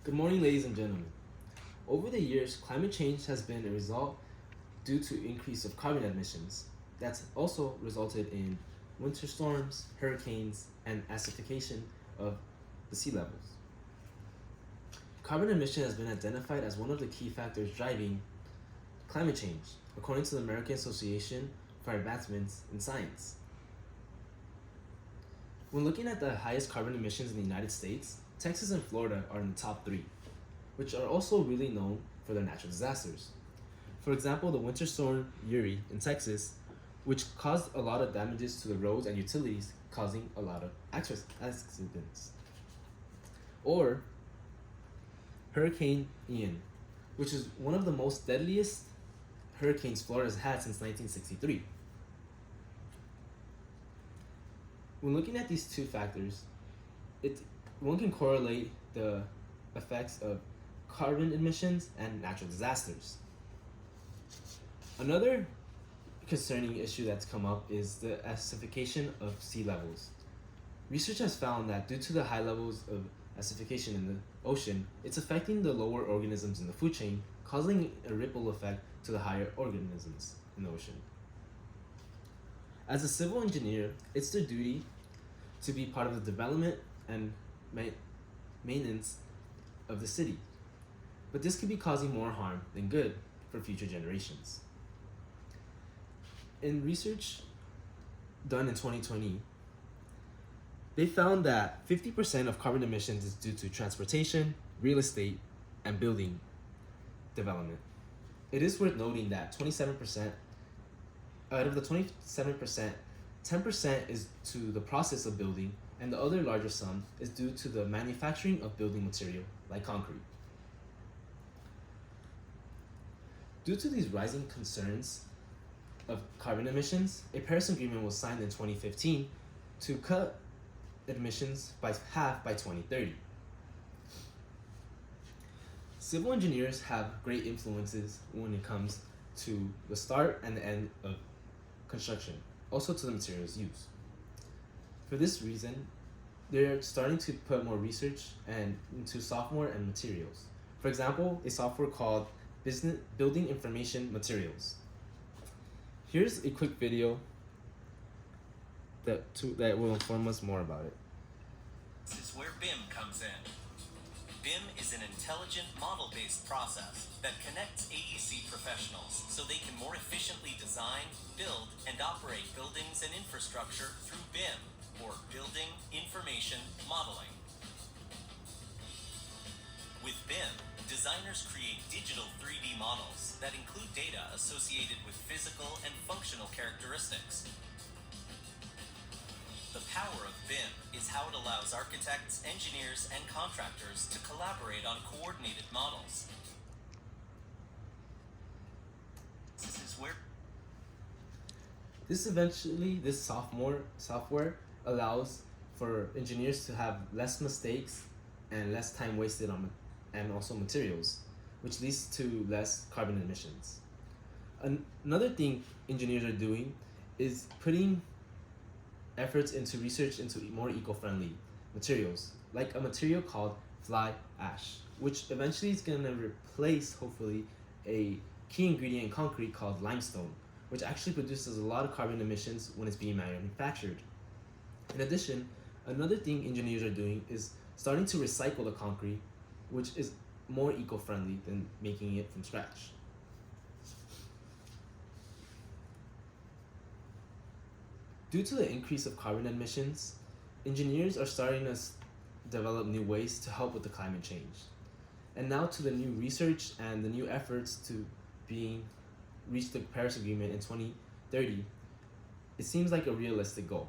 Good morning, ladies and gentlemen. Over the years, climate change has been a result due to increase of carbon emissions. That's also resulted in winter storms, hurricanes, and acidification of the sea levels. Carbon emission has been identified as one of the key factors driving climate change, according to the American Association for Advancements in Science. When looking at the highest carbon emissions in the United States, Texas and Florida are in the top three, which are also really known for their natural disasters. For example, the winter storm Uri in Texas, which caused a lot of damages to the roads and utilities, causing a lot of accidents. Or Hurricane Ian, which is one of the most deadliest hurricanes Florida has had since 1963. When looking at these two factors, one can correlate the effects of carbon emissions and natural disasters. Another concerning issue that's come up is the acidification of sea levels. Research has found that due to the high levels of acidification in the ocean, it's affecting the lower organisms in the food chain, causing a ripple effect to the higher organisms in the ocean. As a civil engineer, it's their duty to be part of the development and maintenance of the city. But this could be causing more harm than good for future generations. In research done in 2020, they found that 50% of carbon emissions is due to transportation, real estate, and building development. It is worth noting that 27%, out of the 27%, 10% is to the process of building, and the other larger sum is due to the manufacturing of building material, like concrete. Due to these rising concerns of carbon emissions, a Paris Agreement was signed in 2015 to cut emissions by half by 2030. Civil engineers have great influences when it comes to the start and the end of construction, also to the materials used. For this reason, they're starting to put more research into software and materials. For example, a software called Building Information Materials. Here's a quick video that will inform us more about it. This is where BIM comes in. BIM is an intelligent model-based process that connects AEC professionals so they can more efficiently design, build, and operate buildings and infrastructure through BIM, or Building Information Modeling. With BIM, designers create digital 3D models that include data associated with physical and functional characteristics. The power of BIM is how it allows architects, engineers, and contractors to collaborate on coordinated models. This software allows for engineers to have less mistakes and less time wasted on and also materials, which leads to less carbon emissions. Another thing engineers are doing is putting efforts into research into more eco-friendly materials, like a material called fly ash, which eventually is going to replace, hopefully, a key ingredient in concrete called limestone, which actually produces a lot of carbon emissions when it's being manufactured. In addition, another thing engineers are doing is starting to recycle the concrete, which is more eco-friendly than making it from scratch. Due to the increase of carbon emissions, engineers are starting to develop new ways to help with the climate change. And now to the new research and the new efforts to reach the Paris Agreement in 2030, it seems like a realistic goal.